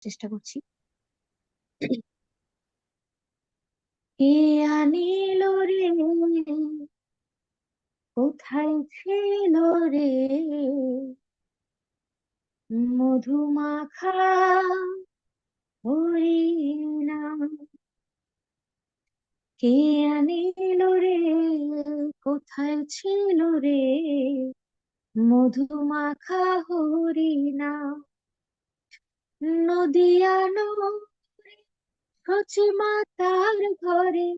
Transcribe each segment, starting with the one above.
চেষ্টা করছি। কে আনিল রে, কোথায় ছিল রে, মধুমাখা হরিনাম। কে আনিল রে, কোথায় ছিল রে, মধুমাখা হরিনাম। নদিয়া নগরে, সচি মাতার ঘরে,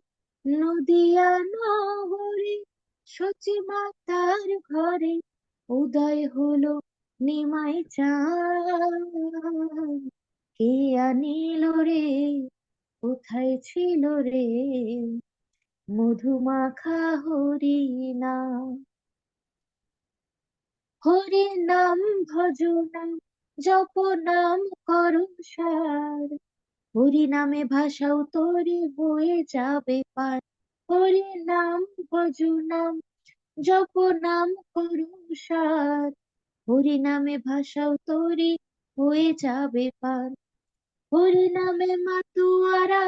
নদিয়া নগরে, সচি মাতার ঘরে, উদয় হলো নিমাই চাঁদ। কে আনিল রে, কোথায় ছিল রে, মধুমাখা হরিনাম। হরি নাম ভজ নাম, জপ নাম করো সার, হরি নামে ভাষাও তোরে বয়ে যাবে পার। হরি নাম ভজ নাম, জপ নাম করো সার, হরি নামে ভাষাও তোরে হয়ে যাবে পার। হরি নামে মাতুয়ারা,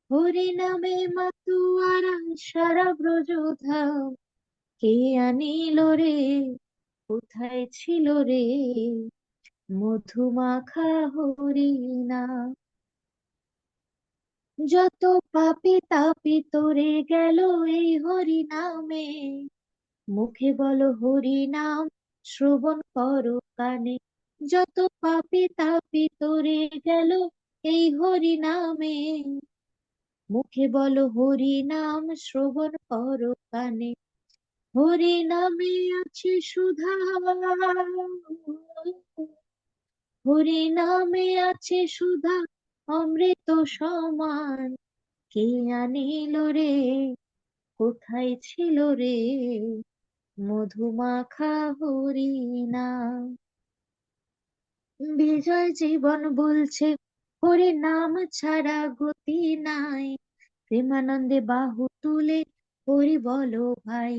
হরি নামে মাতুয়ারা সারা ব্রজধাম। কে আনিল রে, কোথায় ছিল রে, মধুমাখা হরিনাম। যত পাপী তাপী তোরে গেল এই হরি নামে, মুখে বলো হরি নাম, শ্রবণ করো কানে। যত পাপী তাপী তোরে গেল এই হরি নামে, মুখে বলো হরি নাম, শ্রবণ করো কানে। হরি নামে আছে সুধা, হরি নামে আছে সুধা, অমৃত সমান। কে আনিল রে, কোথায় ছিল রে, মধুমাখা হরিনাম। বিজয় জীবন বলছে হরি নাম ছাড়া গতি নাই, প্রেমানন্দে বাহু তুলে হরি বলো ভাই।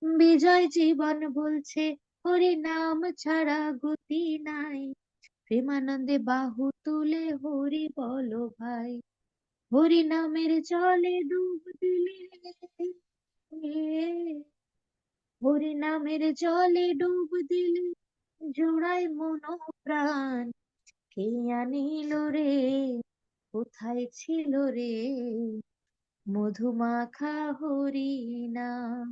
বিজয় জীবন বলছে হরি নাম ছাড়া গতি নাই, প্রেমানন্দে বাহু তুলে হরি বলো ভাই। হরি নামের জলে ডুব দিলে, হরি নামের জলে ডুব দিলে জোড়ায় মন প্রাণ। কে আনিল রে, কোথায় ছিল রে, মধুমাখা হরিনাম।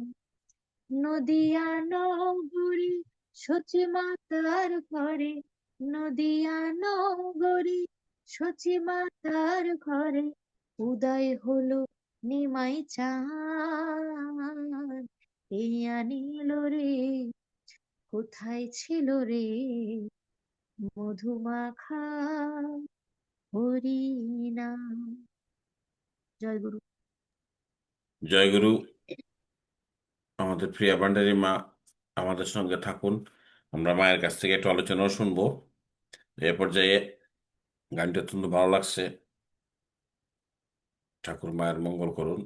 নদিয়া নগরী, সচি মাতার ঘরে, নদিয়া নগরী, সচি মাতার ঘরে, উদয় হলো নিমাই চাঁদ। কে আনিল রে, কোথায় ছিল রে, মধুমাখা হরিনাম। জয় গুরু। জয় গুরু। আমাদের প্রিয়া ভান্ডারী মা আমাদের সঙ্গে থাকুন। আমরা মায়ের কাছ থেকে একটু আলোচনাও শুনবো। এ পর্যায়ে গানটি অত্যন্ত ভালো লাগছে। ঠাকুর মায়ের মঙ্গল করুন।